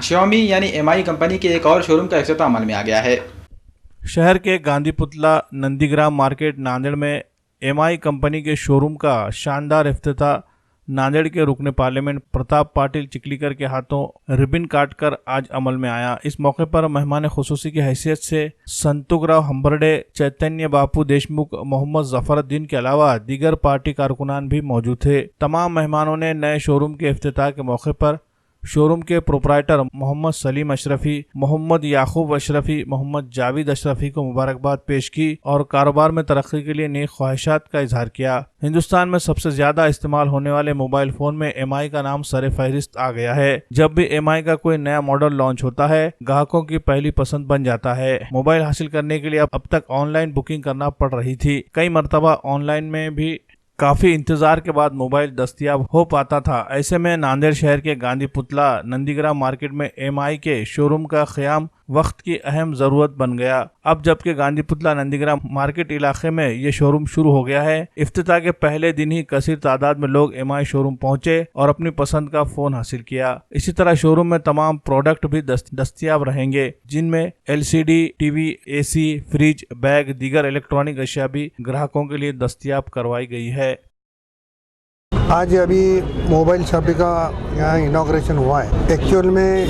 Xiaomi यानी MI company के एक और शोरूम का इफ्तिताह अमल में आ गया है। शहर के गांधी पुतला नंदीग्राम मार्केट नांदेड़ में एमआई कंपनी के शोरूम का शानदार इफ्तिताह नांदेड़ के रुकने पार्लियामेंट प्रताप पाटिल चिखलीकर के हाथों रिबन काटकर आज अमल में आया। इस मौके पर मेहमान खुसूसी की हैसियत से संतुकराव हंबरडे, चैतन्य बापू देशमुख, मोहम्मद जफरुद्दीन के अलावा दीगर पार्टी कारकुनान भी मौजूद थे। तमाम मेहमानों ने नए शोरूम के इफ्तिताह के मौके पर शोरूम के प्रोपराइटर मोहम्मद सलीम अशरफी, मोहम्मद याकूब अशरफी, मोहम्मद जावेद अशरफी को मुबारकबाद पेश की और कारोबार में तरक्की के लिए नेक ख्वाहिशात का इजहार किया। हिंदुस्तान में सबसे ज्यादा इस्तेमाल होने वाले मोबाइल फोन में एमआई का नाम सरे फहरिस्त आ गया है। जब भी एमआई का कोई नया मॉडल लॉन्च होता है, ग्राहकों की पहली पसंद बन जाता है। मोबाइल हासिल करने के लिए अब तक ऑनलाइन बुकिंग करना पड़ रही थी। कई मरतबा ऑनलाइन में भी काफी इंतजार के बाद मोबाइल दस्तयाब हो पाता था। ऐसे में नांदेड़ शहर के गांधी पुतला नंदीग्राम मार्केट में एमआई के शोरूम का क़याम वक्त की अहम जरूरत बन गया। अब जबकि गांधी पुतला नंदीग्राम मार्केट इलाके में ये शोरूम शुरू हो गया है, इफ्तिताह के पहले दिन ही कसीर तादाद में लोग एमआई शोरूम पहुंचे और अपनी पसंद का फोन हासिल किया। इसी तरह शोरूम में तमाम प्रोडक्ट भी दस्तयाब रहेंगे, जिनमें LCD TV, AC, fridge, bag, दीगर इलेक्ट्रॉनिक अशिया भी ग्राहकों के लिए दस्तयाब करवाई गई है। आज अभी मोबाइल शॉपी का यहाँ इनॉग्रेशन हुआ है। एक्चुअल में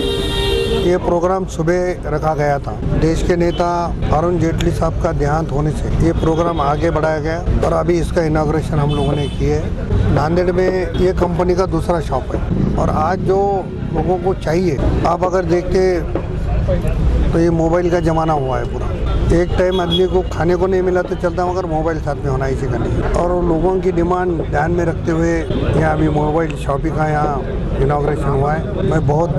ये प्रोग्राम सुबह रखा गया था। देश के नेता अरुण जेटली साहब का देहांत होने से ये प्रोग्राम आगे बढ़ाया गया और अभी इसका इनॉग्रेशन हम लोगों ने किए है। नांदेड़ में ये कंपनी का दूसरा शॉप है और आज जो लोगों को चाहिए, आप अगर देखते तो ये मोबाइल का ज़माना हुआ है पूरा। एक टाइम आदमी को खाने को नहीं मिला तो चलता, मगर मोबाइल साथ में होना ही चाहिए और लोगों की डिमांड ध्यान में रखते हुए यहाँ अभी मोबाइल शॉपिंग का यहाँ इनॉग्रेशन हुआ है। मैं बहुत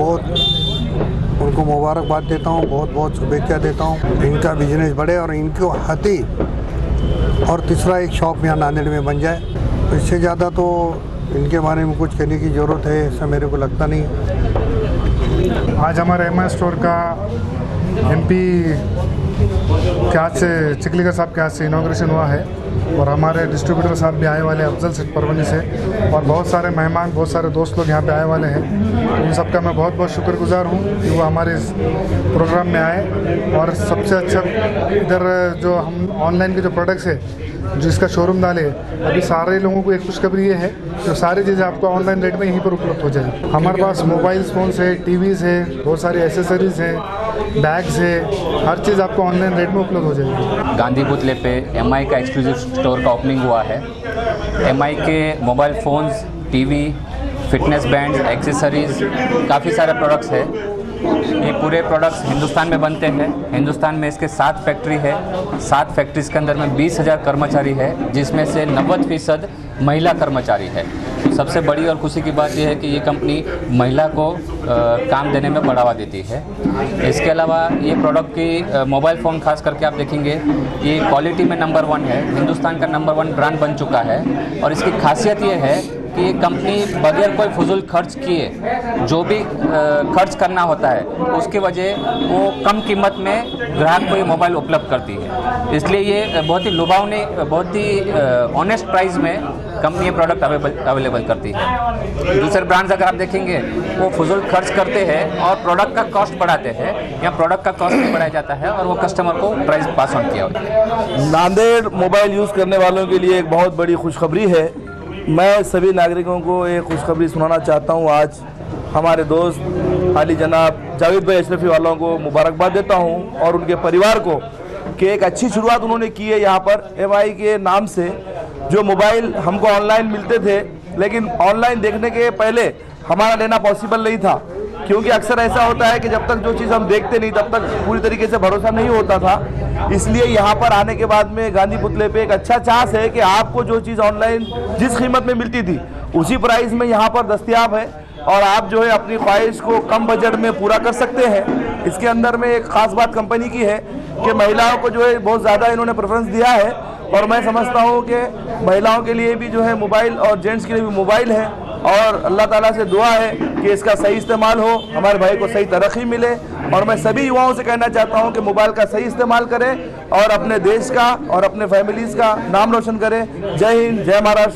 उनको मुबारकबाद देता हूँ, बहुत शुभेच्छा देता हूँ। इनका बिजनेस बढ़े और इनको हाथी और तीसरा एक शॉप यहाँ नांदेड़ में बन जाए। तो इससे ज़्यादा तो इनके बारे में कुछ कहने की ज़रूरत है ऐसा मेरे को लगता नहीं। आज हमारे एमआई स्टोर का एमपी के हाथ से, चिखलीकर साहब के हाथ से इनॉग्रेशन हुआ है और हमारे डिस्ट्रीब्यूटर साहब भी आए वाले हैं अफजल सेठ परवनी से, और बहुत सारे मेहमान, बहुत सारे दोस्त लोग यहाँ पे आए वाले हैं। उन सबका मैं बहुत शुक्रगुजार हूँ कि वो हमारे इस प्रोग्राम में आए। और सबसे अच्छा इधर जो हम ऑनलाइन के जो प्रोडक्ट्स है, जो इसका शोरूम डाले, अभी सारे लोगों को एक खुशखबरी ये है जो सारी चीज़ें आपको ऑनलाइन रेट में यहीं पर उपलब्ध हो जाएगी। हमारे पास मोबाइल फ़ोन्स है, टीवीज़ है, बहुत सारी एसेसरीज़ हैं, बैग्स है, हर चीज़ आपको ऑनलाइन रेट में उपलब्ध हो जाएगी। गांधी पुतले पे एमआई का एक्सक्लूसिव स्टोर का ओपनिंग हुआ है। एमआई के mobile phones, TV, fitness bands, accessories, काफ़ी सारे प्रोडक्ट्स है। ये पूरे प्रोडक्ट्स हिंदुस्तान में बनते हैं। हिंदुस्तान में इसके 7 फैक्ट्री है। 7 फैक्ट्रीज़ के अंदर में 20,000 कर्मचारी है, जिसमें से 90% महिला कर्मचारी है। सबसे बड़ी और खुशी की बात यह है कि ये कंपनी महिला को काम देने में बढ़ावा देती है। इसके अलावा ये प्रोडक्ट की मोबाइल फ़ोन खास करके आप देखेंगे, ये क्वालिटी में नंबर 1 है, हिंदुस्तान का नंबर 1 ब्रांड बन चुका है। और इसकी खासियत ये है कि ये कंपनी बगैर कोई फजूल खर्च किए जो भी खर्च करना होता है, उसकी वजह वो कम कीमत में ग्राहक को ये मोबाइल उपलब्ध करती है। इसलिए ये बहुत ही लुभावनी, बहुत ही ऑनेस्ट प्राइस में कंपनी ये प्रोडक्ट अवेलेबल करती है। दूसरे ब्रांड्स अगर आप देखेंगे, वो फजूल खर्च करते हैं और प्रोडक्ट का कॉस्ट बढ़ाते हैं। यहाँ प्रोडक्ट का कॉस्ट नहीं बढ़ाया जाता है और वो कस्टमर को प्राइस पास ऑन किया होता है। नांदेड़ मोबाइल यूज़ करने वालों के लिए एक बहुत बड़ी खुशखबरी है। मैं सभी नागरिकों को एक खुशखबरी सुनाना चाहता हूं। आज हमारे दोस्त आली जनाब जावेद भाई अशरफी वालों को मुबारकबाद देता हूं और उनके परिवार को कि एक अच्छी शुरुआत उन्होंने की है यहाँ पर एमआई के नाम से। जो मोबाइल हमको ऑनलाइन मिलते थे, लेकिन ऑनलाइन देखने के पहले हमारा लेना पॉसिबल नहीं था, क्योंकि अक्सर ऐसा होता है कि जब तक जो चीज़ हम देखते नहीं तब तक पूरी तरीके से भरोसा नहीं होता था। इसलिए यहाँ पर आने के बाद में गांधी पुतले पे एक अच्छा चांस है कि आपको जो चीज़ ऑनलाइन जिस कीमत में मिलती थी उसी प्राइस में यहाँ पर दस्तयाब है और आप जो है अपनी ख्वाहिश को कम बजट में पूरा कर सकते हैं। इसके अंदर में एक ख़ास बात कंपनी की है कि महिलाओं को जो है बहुत ज़्यादा इन्होंने प्रेफरेंस दिया है और मैं समझता हूँ कि महिलाओं के लिए भी जो है मोबाइल और जेंट्स के लिए भी मोबाइल है और अल्लाह ताला से दुआ है कि इसका सही इस्तेमाल हो, हमारे भाई को सही तरक्की मिले। और मैं सभी युवाओं से कहना चाहता हूं कि मोबाइल का सही इस्तेमाल करें और अपने देश का और अपने फैमिलीज़ का नाम रोशन करें। जय हिंद, जय महाराष्ट्र।